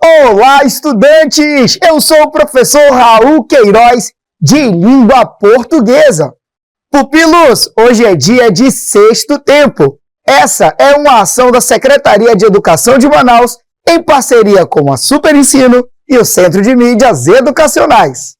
Olá, estudantes! Eu sou o professor Raul Queiroz, de Língua Portuguesa. Pupilos, hoje é dia de Sexto Tempo. Essa é uma ação da Secretaria de Educação de Manaus, em parceria com a Super Ensino e o Centro de Mídias Educacionais.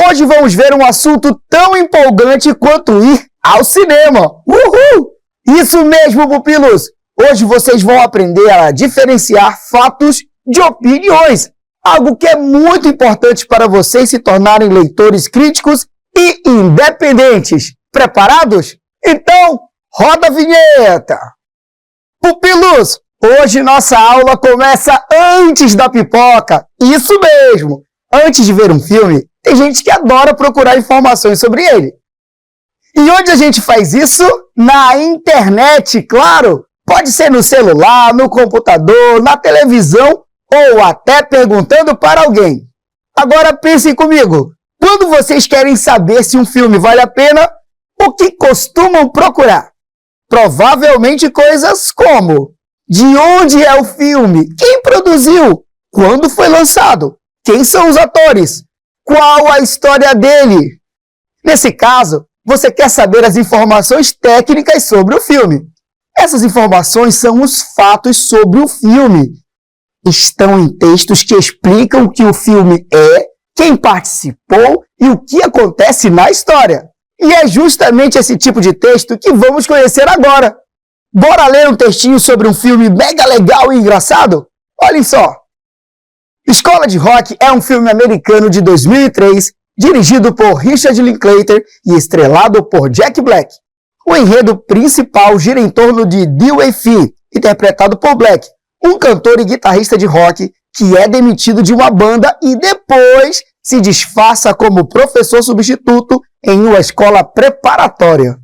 Hoje vamos ver um assunto tão empolgante quanto ir ao cinema. Uhul! Isso mesmo, pupilos! Hoje vocês vão aprender a diferenciar fatos de opiniões, algo que é muito importante para vocês se tornarem leitores críticos e independentes. Preparados? Então, roda a vinheta! Pupilos, hoje nossa aula começa antes da pipoca. Isso mesmo! Antes de ver um filme, tem gente que adora procurar informações sobre ele. E onde a gente faz isso? Na internet, claro! Pode ser no celular, no computador, na televisão ou até perguntando para alguém. Agora pensem comigo, quando vocês querem saber se um filme vale a pena, o que costumam procurar? Provavelmente coisas como: de onde é o filme? Quem produziu? Quando foi lançado? Quem são os atores? Qual a história dele? Nesse caso, você quer saber as informações técnicas sobre o filme. Essas informações são os fatos sobre o filme. Estão em textos que explicam o que o filme é, quem participou e o que acontece na história. E é justamente esse tipo de texto que vamos conhecer agora. Bora ler um textinho sobre um filme mega legal e engraçado? Olhem só. Escola de Rock é um filme americano de 2003, dirigido por Richard Linklater e estrelado por Jack Black. O enredo principal gira em torno de Dewey Finn, interpretado por Black, um cantor e guitarrista de rock que é demitido de uma banda e depois se disfarça como professor substituto em uma escola preparatória.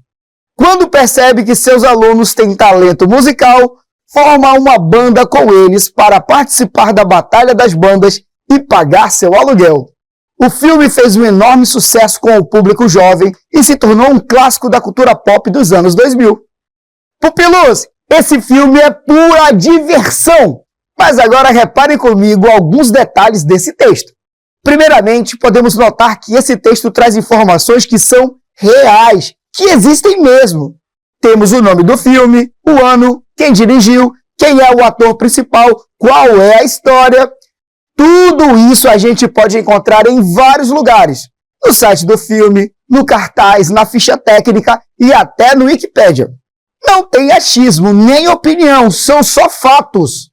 Quando percebe que seus alunos têm talento musical, forma uma banda com eles para participar da Batalha das Bandas e pagar seu aluguel. O filme fez um enorme sucesso com o público jovem e se tornou um clássico da cultura pop dos anos 2000. Pupilos, esse filme é pura diversão! Mas agora reparem comigo alguns detalhes desse texto. Primeiramente, podemos notar que esse texto traz informações que são reais, que existem mesmo. Temos o nome do filme, o ano, quem dirigiu, quem é o ator principal, qual é a história. Tudo isso a gente pode encontrar em vários lugares. No site do filme, no cartaz, na ficha técnica e até no Wikipedia. Não tem achismo nem opinião, são só fatos.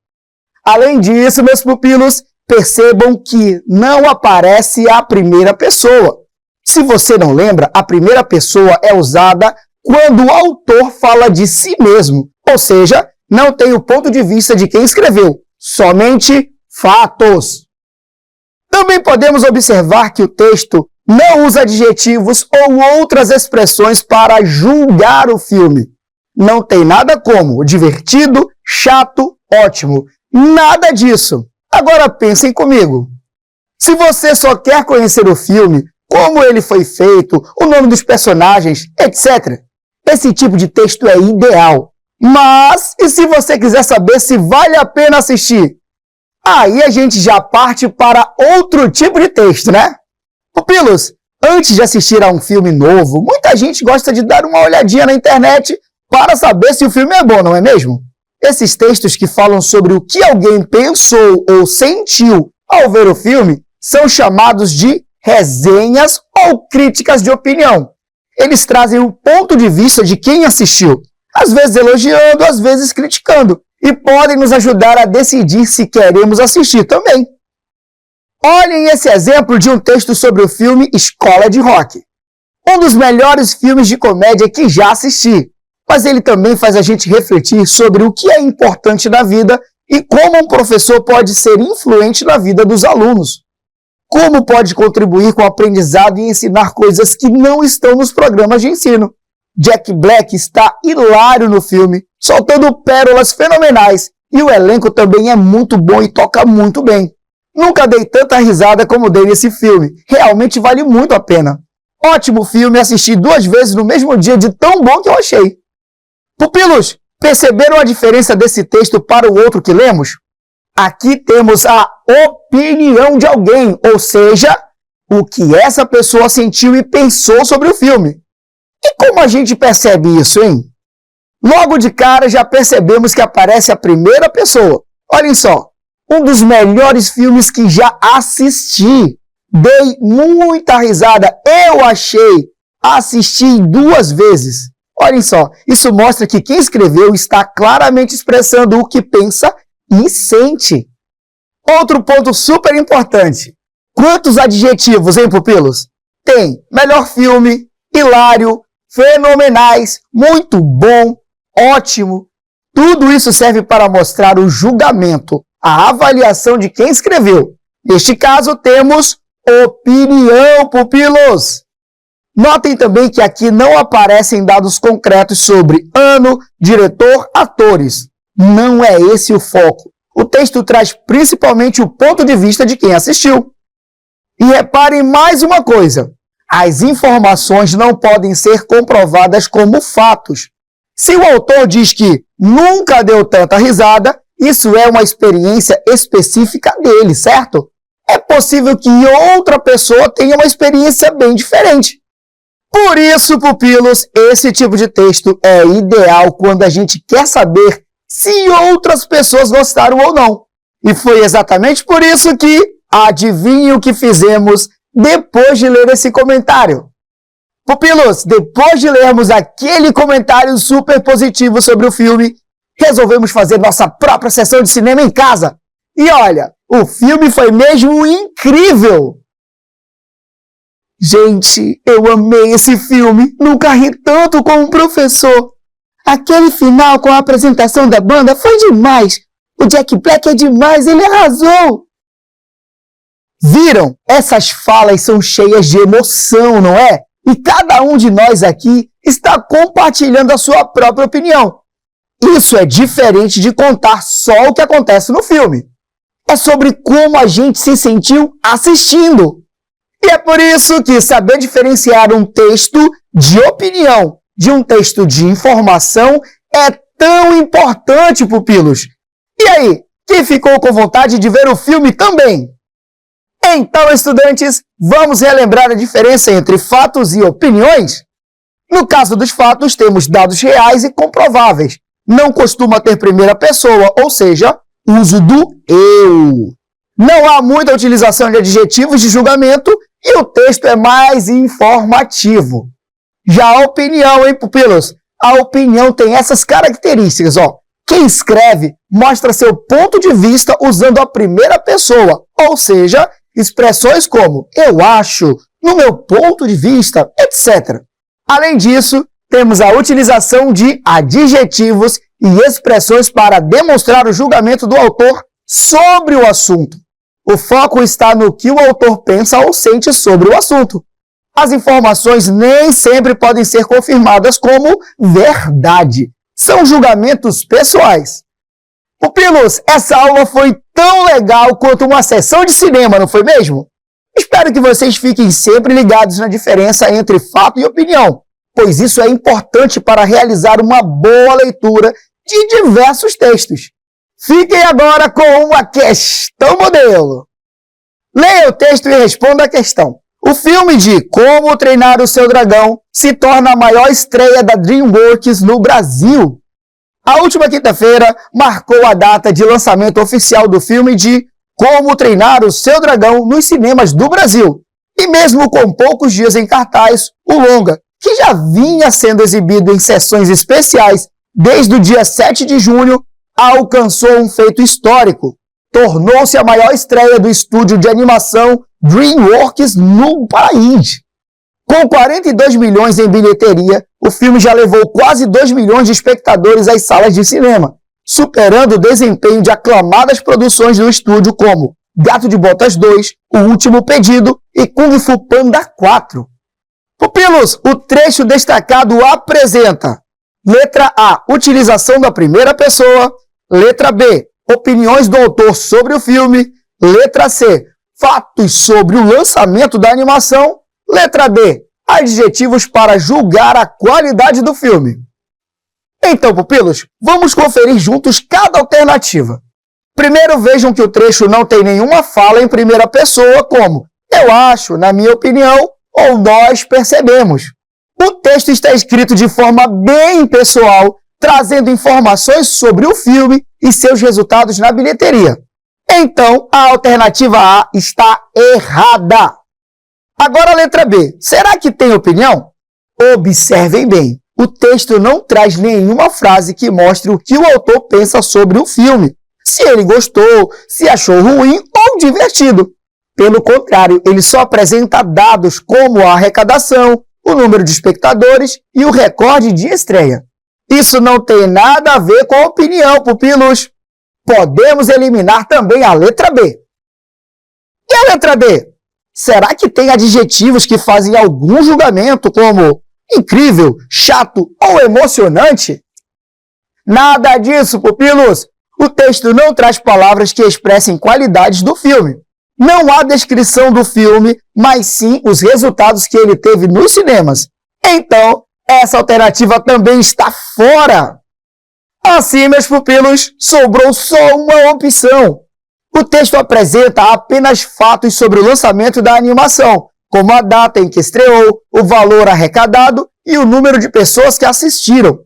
Além disso, meus pupilos, percebam que não aparece a primeira pessoa. Se você não lembra, a primeira pessoa é usada quando o autor fala de si mesmo. Ou seja, não tem o ponto de vista de quem escreveu, somente fatos. Também podemos observar que o texto não usa adjetivos ou outras expressões para julgar o filme. Não tem nada como divertido, chato, ótimo. Nada disso. Agora pensem comigo. Se você só quer conhecer o filme, como ele foi feito, o nome dos personagens, etc., esse tipo de texto é ideal. Mas, e se você quiser saber se vale a pena assistir? Aí a gente já parte para outro tipo de texto, né? Pupilos, antes de assistir a um filme novo, muita gente gosta de dar uma olhadinha na internet para saber se o filme é bom, não é mesmo? Esses textos que falam sobre o que alguém pensou ou sentiu ao ver o filme são chamados de resenhas ou críticas de opinião. Eles trazem o ponto de vista de quem assistiu, às vezes elogiando, às vezes criticando, e podem nos ajudar a decidir se queremos assistir também. Olhem esse exemplo de um texto sobre o filme Escola de Rock. Um dos melhores filmes de comédia que já assisti, mas ele também faz a gente refletir sobre o que é importante na vida e como um professor pode ser influente na vida dos alunos. Como pode contribuir com o aprendizado e ensinar coisas que não estão nos programas de ensino. Jack Black está hilário no filme, soltando pérolas fenomenais, e o elenco também é muito bom e toca muito bem. Nunca dei tanta risada como dei nesse filme, realmente vale muito a pena. Ótimo filme, assisti 2 vezes no mesmo dia de tão bom que eu achei. Pupilos, perceberam a diferença desse texto para o outro que lemos? Aqui temos a opinião de alguém, ou seja, o que essa pessoa sentiu e pensou sobre o filme. E como a gente percebe isso, hein? Logo de cara já percebemos que aparece a primeira pessoa. Olhem só, um dos melhores filmes que já assisti. Dei muita risada, eu achei, assisti 2 vezes. Olhem só, isso mostra que quem escreveu está claramente expressando o que pensa e sente. Outro ponto super importante. Quantos adjetivos, hein, pupilos? Tem melhor filme, hilário, fenomenais, muito bom, ótimo. Tudo isso serve para mostrar o julgamento, a avaliação de quem escreveu. Neste caso, temos opinião, pupilos. Notem também que aqui não aparecem dados concretos sobre ano, diretor, atores. Não é esse o foco. O texto traz principalmente o ponto de vista de quem assistiu. E reparem mais uma coisa. As informações não podem ser comprovadas como fatos. Se o autor diz que nunca deu tanta risada, isso é uma experiência específica dele, certo? É possível que outra pessoa tenha uma experiência bem diferente. Por isso, pupilos, esse tipo de texto é ideal quando a gente quer saber se outras pessoas gostaram ou não. E foi exatamente por isso que, adivinhe o que fizemos depois de ler esse comentário. Pupilos, depois de lermos aquele comentário super positivo sobre o filme, resolvemos fazer nossa própria sessão de cinema em casa. E olha, o filme foi mesmo incrível! Gente, eu amei esse filme, nunca ri tanto com um professor. Aquele final com a apresentação da banda foi demais. O Jack Black é demais, ele arrasou. Viram? Essas falas são cheias de emoção, não é? E cada um de nós aqui está compartilhando a sua própria opinião. Isso é diferente de contar só o que acontece no filme. É sobre como a gente se sentiu assistindo. E é por isso que saber diferenciar um texto de opinião de um texto de informação é tão importante, pupilos. E aí, quem ficou com vontade de ver o filme também? Então, estudantes, vamos relembrar a diferença entre fatos e opiniões? No caso dos fatos, temos dados reais e comprováveis. Não costuma ter primeira pessoa, ou seja, uso do eu. Não há muita utilização de adjetivos de julgamento e o texto é mais informativo. Já a opinião, hein, pupilos? A opinião tem essas características, ó. Quem escreve mostra seu ponto de vista usando a primeira pessoa, ou seja, expressões como eu acho, no meu ponto de vista, etc. Além disso, temos a utilização de adjetivos e expressões para demonstrar o julgamento do autor sobre o assunto. O foco está no que o autor pensa ou sente sobre o assunto. As informações nem sempre podem ser confirmadas como verdade. São julgamentos pessoais. Pupilos, essa aula foi tão legal quanto uma sessão de cinema, não foi mesmo? Espero que vocês fiquem sempre ligados na diferença entre fato e opinião, pois isso é importante para realizar uma boa leitura de diversos textos. Fiquem agora com uma questão modelo. Leia o texto e responda a questão. O filme de Como Treinar o Seu Dragão se torna a maior estreia da DreamWorks no Brasil. A última quinta-feira marcou a data de lançamento oficial do filme de Como Treinar o Seu Dragão nos cinemas do Brasil. E mesmo com poucos dias em cartaz, o longa, que já vinha sendo exibido em sessões especiais desde o dia 7 de junho, alcançou um feito histórico. Tornou-se a maior estreia do estúdio de animação DreamWorks no país. Com 42 milhões em bilheteria, o filme já levou quase 2 milhões de espectadores às salas de cinema, superando o desempenho de aclamadas produções do estúdio como Gato de Botas 2, O Último Pedido e Kung Fu Panda 4. Pupilos, o trecho destacado apresenta: letra A, utilização da primeira pessoa. Letra B, opiniões do autor sobre o filme. Letra C, fatos sobre o lançamento da animação. Letra D, adjetivos para julgar a qualidade do filme. Então, pupilos, vamos conferir juntos cada alternativa. Primeiro vejam que o trecho não tem nenhuma fala em primeira pessoa, como eu acho, na minha opinião, ou nós percebemos. O texto está escrito de forma bem pessoal, trazendo informações sobre o filme e seus resultados na bilheteria. Então, a alternativa A está errada. Agora a letra B. Será que tem opinião? Observem bem. O texto não traz nenhuma frase que mostre o que o autor pensa sobre o filme. Se ele gostou, se achou ruim ou divertido. Pelo contrário, ele só apresenta dados como a arrecadação, o número de espectadores e o recorde de estreia. Isso não tem nada a ver com a opinião, pupilos. Podemos eliminar também a letra B. E a letra D? Será que tem adjetivos que fazem algum julgamento, como incrível, chato ou emocionante? Nada disso, pupilos. O texto não traz palavras que expressem qualidades do filme. Não há descrição do filme, mas sim os resultados que ele teve nos cinemas. Então, essa alternativa também está fora. Assim, meus pupilos, sobrou só uma opção. O texto apresenta apenas fatos sobre o lançamento da animação, como a data em que estreou, o valor arrecadado e o número de pessoas que assistiram.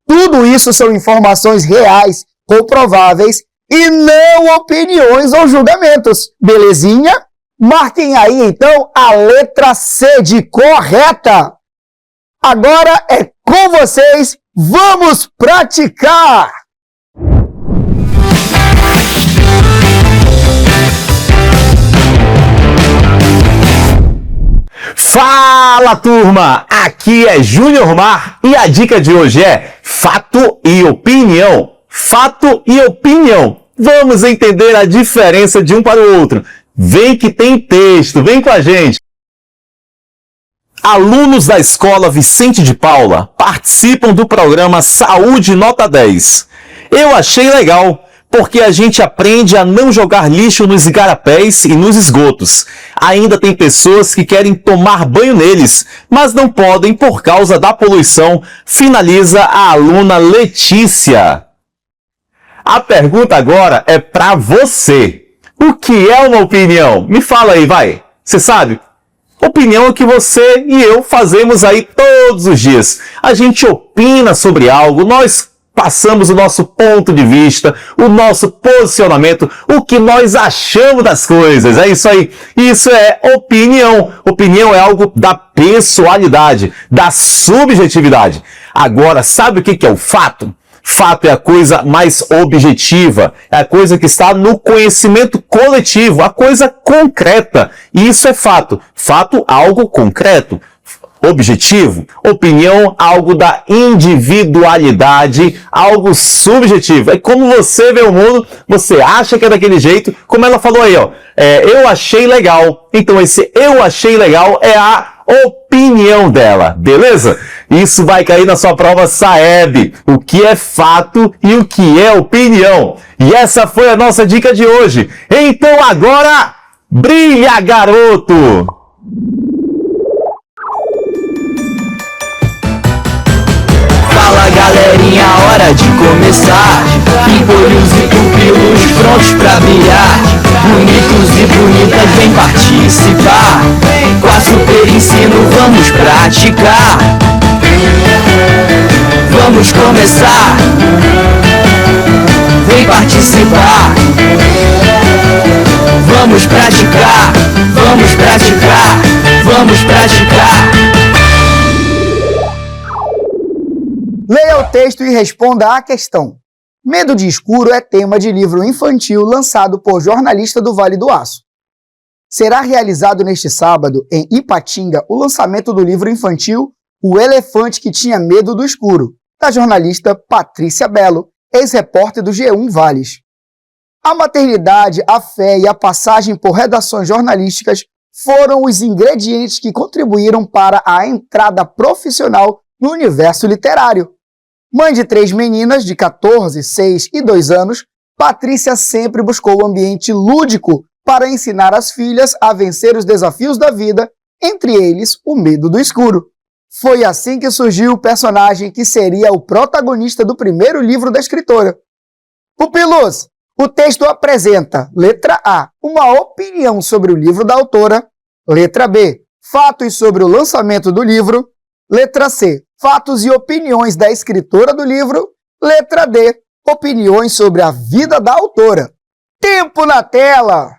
Tudo isso são informações reais, comprováveis e não opiniões ou julgamentos. Belezinha? Marquem aí, então, a letra C de correta. Agora é com vocês. Vamos praticar! Fala, turma! Aqui é Júnior Mar e a dica de hoje é fato e opinião. Fato e opinião. Vamos entender a diferença de um para o outro. Vem que tem texto, vem com a gente. Alunos da Escola Vicente de Paula participam do programa Saúde Nota 10. Eu achei legal, porque a gente aprende a não jogar lixo nos igarapés e nos esgotos. Ainda tem pessoas que querem tomar banho neles, mas não podem por causa da poluição, finaliza a aluna Letícia. A pergunta agora é para você. O que é uma opinião? Me fala aí, vai. Você sabe? Opinião é o que você e eu fazemos aí todos os dias. A gente opina sobre algo, nós passamos o nosso ponto de vista, o nosso posicionamento, o que nós achamos das coisas. É isso aí. Isso é opinião. Opinião é algo da pessoalidade, da subjetividade. Agora, sabe o que é o fato? Fato é a coisa mais objetiva, é a coisa que está no conhecimento coletivo, a coisa concreta. Isso é fato. Fato, algo concreto. Objetivo, opinião, algo da individualidade, algo subjetivo. É como você vê o mundo, você acha que é daquele jeito, como ela falou aí, ó. Eu achei legal. Então esse eu achei legal é a opinião dela, beleza? Isso vai cair na sua prova SAEB, o que é fato e o que é opinião. E essa foi a nossa dica de hoje. Então agora, brilha, garoto! Fala, galerinha, hora de começar. Pimpolhos e pupilos prontos pra brilhar. Bonitos e bonitas, vem participar. Com a Super Ensino vamos praticar. Vamos começar. Vem participar. Vamos praticar. Vamos praticar. Vamos praticar. Leia o texto e responda à questão. Medo de escuro é tema de livro infantil lançado por jornalista do Vale do Aço. Será realizado neste sábado, em Ipatinga, o lançamento do livro infantil O Elefante que Tinha Medo do Escuro, da jornalista Patrícia Belo, ex-repórter do G1 Vales. A maternidade, a fé e a passagem por redações jornalísticas foram os ingredientes que contribuíram para a entrada profissional no universo literário. Mãe de 3 meninas de 14, 6 e 2 anos, Patrícia sempre buscou o ambiente lúdico para ensinar as filhas a vencer os desafios da vida, entre eles o medo do escuro. Foi assim que surgiu o personagem que seria o protagonista do primeiro livro da escritora. Pupilos, O texto apresenta, letra A, uma opinião sobre o livro da autora, letra B, fatos sobre o lançamento do livro, letra C, fatos e opiniões da escritora do livro, letra D, opiniões sobre a vida da autora. Tempo na tela!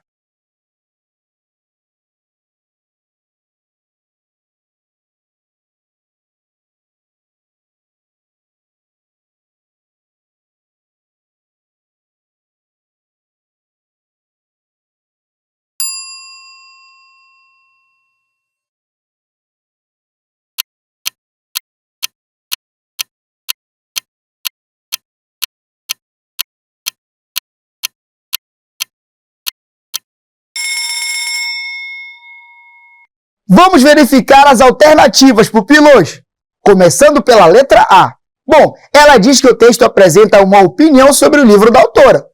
Vamos verificar as alternativas, pupilos. Começando pela letra A. Bom, ela diz que o texto apresenta uma opinião sobre o livro da autora.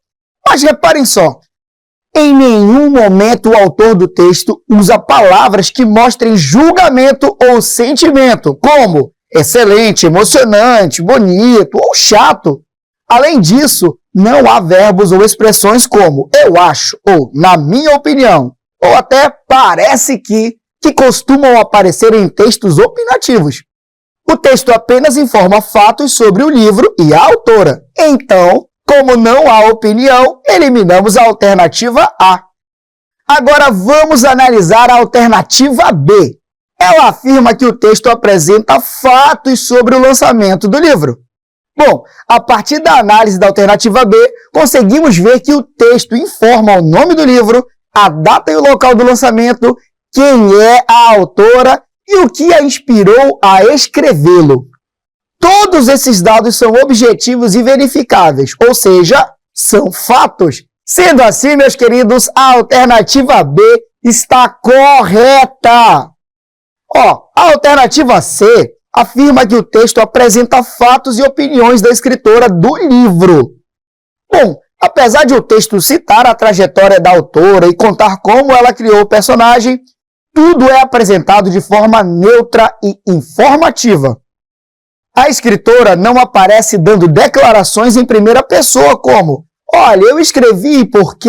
Mas reparem só, em nenhum momento o autor do texto usa palavras que mostrem julgamento ou sentimento, como excelente, emocionante, bonito ou chato. Além disso, não há verbos ou expressões como eu acho, ou na minha opinião, ou até parece que costumam aparecer em textos opinativos. O texto apenas informa fatos sobre o livro e a autora. Então, como não há opinião, eliminamos a alternativa A. Agora vamos analisar a alternativa B. Ela afirma que o texto apresenta fatos sobre o lançamento do livro. Bom, a partir da análise da alternativa B, conseguimos ver que o texto informa o nome do livro, a data e o local do lançamento, quem é a autora e o que a inspirou a escrevê-lo. Todos esses dados são objetivos e verificáveis, ou seja, são fatos. Sendo assim, meus queridos, a alternativa B está correta. A alternativa C afirma que o texto apresenta fatos e opiniões da escritora do livro. Bom, apesar de o texto citar a trajetória da autora e contar como ela criou o personagem, tudo é apresentado de forma neutra e informativa. A escritora não aparece dando declarações em primeira pessoa como olha, eu escrevi porque,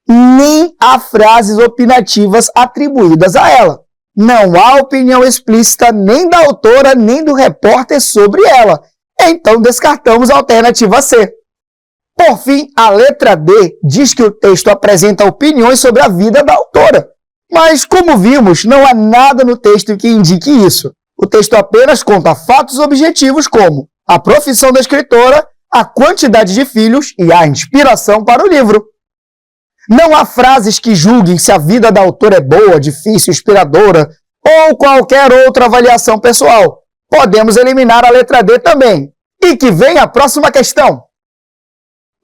Nem há frases opinativas atribuídas a ela. Não há opinião explícita nem da autora nem do repórter sobre ela. Então descartamos a alternativa C. Por fim, a letra D diz que o texto apresenta opiniões sobre a vida da autora. Mas, como vimos, não há nada no texto que indique isso. O texto apenas conta fatos objetivos como a profissão da escritora, a quantidade de filhos e a inspiração para o livro. Não há frases que julguem se a vida da autora é boa, difícil, inspiradora ou qualquer outra avaliação pessoal. Podemos eliminar a letra D também. E que vem a próxima questão.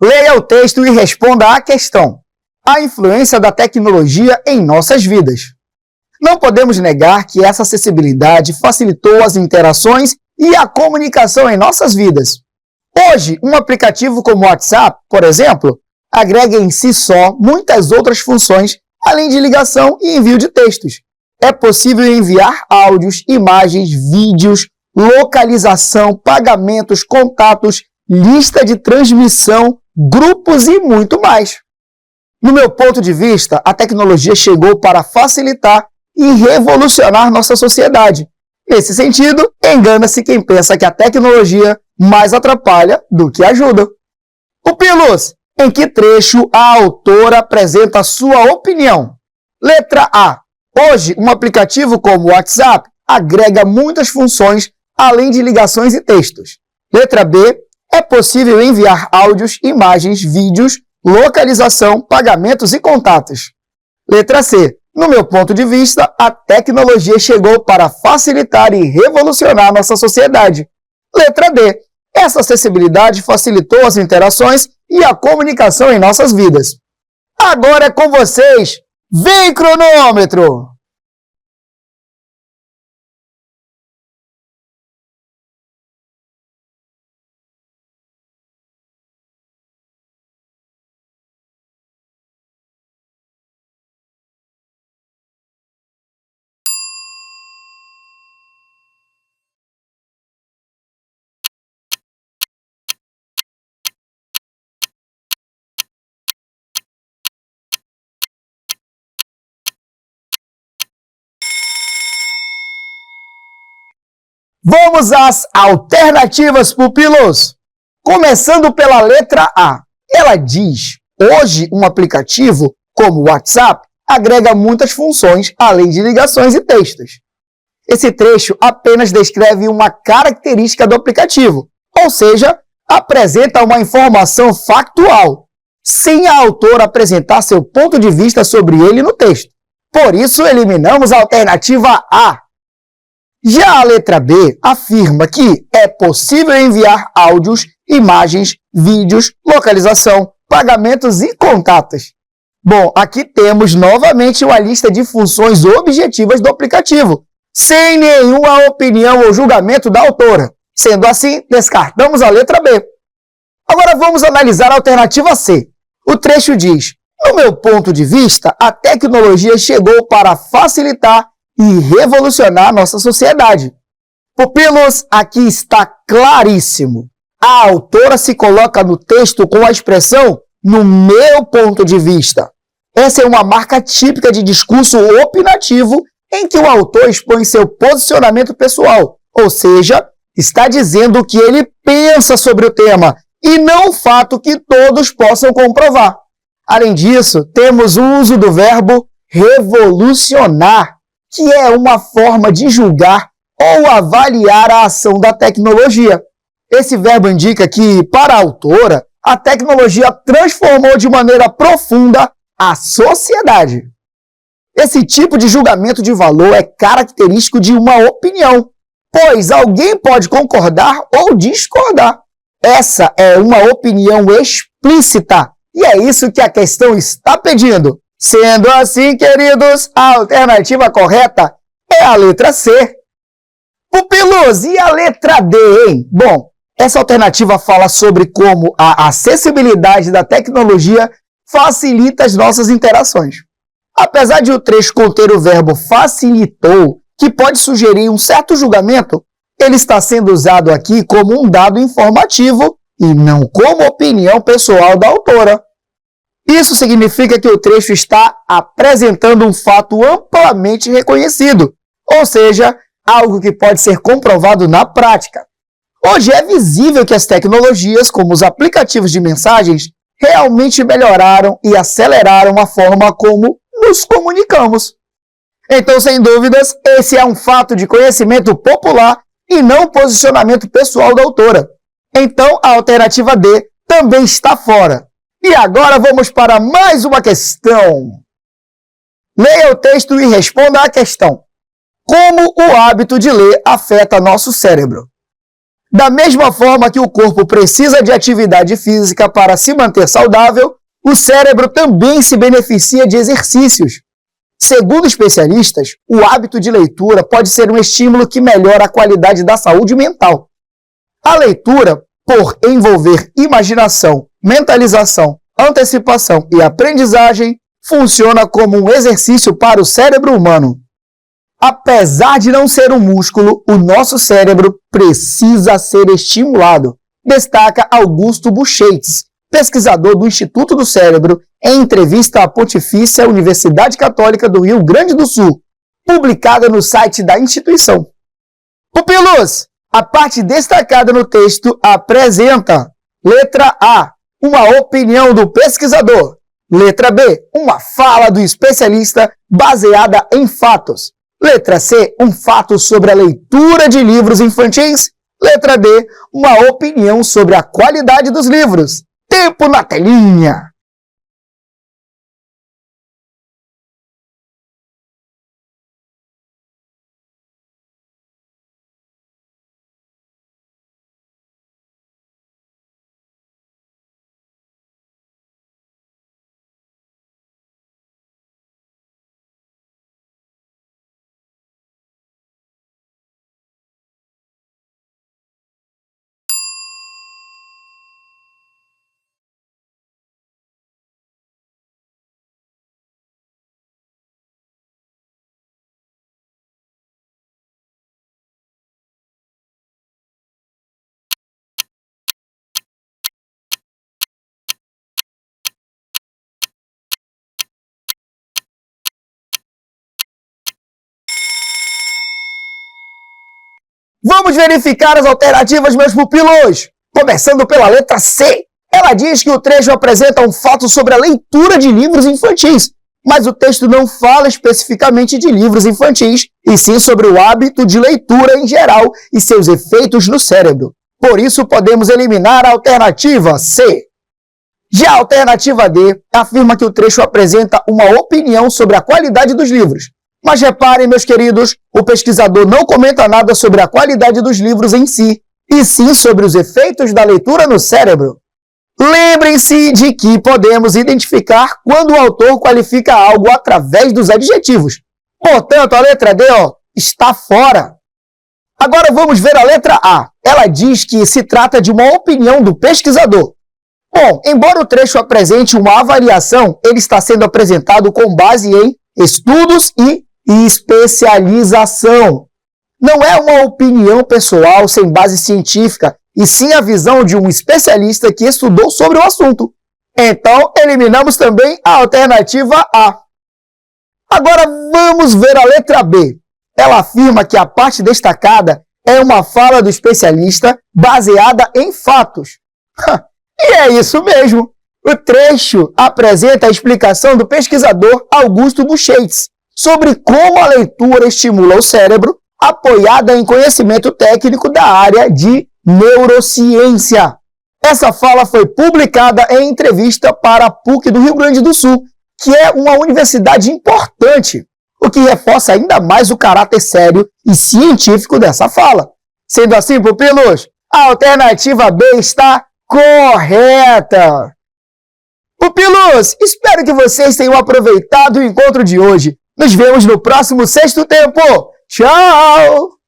Leia o texto e responda à questão. A influência da tecnologia em nossas vidas. Não podemos negar que essa acessibilidade facilitou as interações e a comunicação em nossas vidas. Hoje, um aplicativo como o WhatsApp, por exemplo, agrega em si só muitas outras funções, além de ligação e envio de textos. É possível enviar áudios, imagens, vídeos, localização, pagamentos, contatos, lista de transmissão, grupos e muito mais. No meu ponto de vista, a tecnologia chegou para facilitar e revolucionar nossa sociedade. Nesse sentido, engana-se quem pensa que a tecnologia mais atrapalha do que ajuda. Pupilos, em que trecho a autora apresenta sua opinião? Letra A. Hoje, um aplicativo como o WhatsApp agrega muitas funções além de ligações e textos. Letra B. É possível enviar áudios, imagens, vídeos, localização, pagamentos e contatos. Letra C. No meu ponto de vista, a tecnologia chegou para facilitar e revolucionar nossa sociedade. Letra D. Essa acessibilidade facilitou as interações e a comunicação em nossas vidas. Agora é com vocês. Vem, cronômetro! Vamos às alternativas, pupilos! Começando pela letra A. Ela diz: hoje um aplicativo, como o WhatsApp, agrega muitas funções, além de ligações e textos. Esse trecho apenas descreve uma característica do aplicativo, ou seja, apresenta uma informação factual, sem a autora apresentar seu ponto de vista sobre ele no texto. Por isso, eliminamos a alternativa A. Já a letra B afirma que é possível enviar áudios, imagens, vídeos, localização, pagamentos e contatos. Bom, aqui temos novamente uma lista de funções objetivas do aplicativo, sem nenhuma opinião ou julgamento da autora. Sendo assim, descartamos a letra B. Agora vamos analisar a alternativa C. O trecho diz: no meu ponto de vista, a tecnologia chegou para facilitar e revolucionar nossa sociedade. Pupilos, aqui está claríssimo. A autora se coloca no texto com a expressão "no meu ponto de vista". Essa é uma marca típica de discurso opinativo em que o autor expõe seu posicionamento pessoal, ou seja, está dizendo o que ele pensa sobre o tema e não o fato que todos possam comprovar. Além disso, temos o uso do verbo revolucionar, que é uma forma de julgar ou avaliar a ação da tecnologia. Esse verbo indica que, para a autora, a tecnologia transformou de maneira profunda a sociedade. Esse tipo de julgamento de valor é característico de uma opinião, pois alguém pode concordar ou discordar. Essa é uma opinião explícita, e é isso que a questão está pedindo. Sendo assim, queridos, a alternativa correta é a letra C. Pupilos, e a letra D, hein? Bom, essa alternativa fala sobre como a acessibilidade da tecnologia facilita as nossas interações. Apesar de o trecho conter o verbo facilitou, que pode sugerir um certo julgamento, ele está sendo usado aqui como um dado informativo e não como opinião pessoal da autora. Isso significa que o trecho está apresentando um fato amplamente reconhecido, ou seja, algo que pode ser comprovado na prática. Hoje é visível que as tecnologias, como os aplicativos de mensagens, realmente melhoraram e aceleraram a forma como nos comunicamos. Então, sem dúvidas, esse é um fato de conhecimento popular e não posicionamento pessoal da autora. Então, a alternativa D também está fora. E agora vamos para mais uma questão. Leia o texto e responda à questão. Como o hábito de ler afeta nosso cérebro? Da mesma forma que o corpo precisa de atividade física para se manter saudável, o cérebro também se beneficia de exercícios. Segundo especialistas, o hábito de leitura pode ser um estímulo que melhora a qualidade da saúde mental. A leitura, por envolver imaginação, mentalização, antecipação e aprendizagem, funciona como um exercício para o cérebro humano. Apesar de não ser um músculo, o nosso cérebro precisa ser estimulado, destaca Augusto Bucheitz, pesquisador do Instituto do Cérebro, em entrevista à Pontifícia Universidade Católica do Rio Grande do Sul, publicada no site da instituição. Pupilos, a parte destacada no texto apresenta: letra A, uma opinião do pesquisador; letra B, uma fala do especialista baseada em fatos; letra C, um fato sobre a leitura de livros infantis; letra D, uma opinião sobre a qualidade dos livros. Tempo na telinha! Vamos verificar as alternativas, meus pupilos! Começando pela letra C. Ela diz que o trecho apresenta um fato sobre a leitura de livros infantis, mas o texto não fala especificamente de livros infantis, e sim sobre o hábito de leitura em geral e seus efeitos no cérebro. Por isso, podemos eliminar a alternativa C. Já a alternativa D afirma que o trecho apresenta uma opinião sobre a qualidade dos livros. Mas reparem, meus queridos, o pesquisador não comenta nada sobre a qualidade dos livros em si, e sim sobre os efeitos da leitura no cérebro. Lembrem-se de que podemos identificar quando o autor qualifica algo através dos adjetivos. Portanto, a letra D, está fora. Agora vamos ver a letra A. Ela diz que se trata de uma opinião do pesquisador. Bom, embora o trecho apresente uma avaliação, ele está sendo apresentado com base em estudos e especialização. Não é uma opinião pessoal sem base científica, e sim a visão de um especialista que estudou sobre o assunto. Então, eliminamos também a alternativa A. Agora vamos ver a letra B. Ela afirma que a parte destacada é uma fala do especialista baseada em fatos. E é isso mesmo. O trecho apresenta a explicação do pesquisador Augusto Buchheitz sobre como a leitura estimula o cérebro, apoiada em conhecimento técnico da área de neurociência. Essa fala foi publicada em entrevista para a PUC do Rio Grande do Sul, que é uma universidade importante, o que reforça ainda mais o caráter sério e científico dessa fala. Sendo assim, pupilos, a alternativa B está correta! Pupilos, espero que vocês tenham aproveitado o encontro de hoje. Nos vemos no próximo Sexto Tempo. Tchau!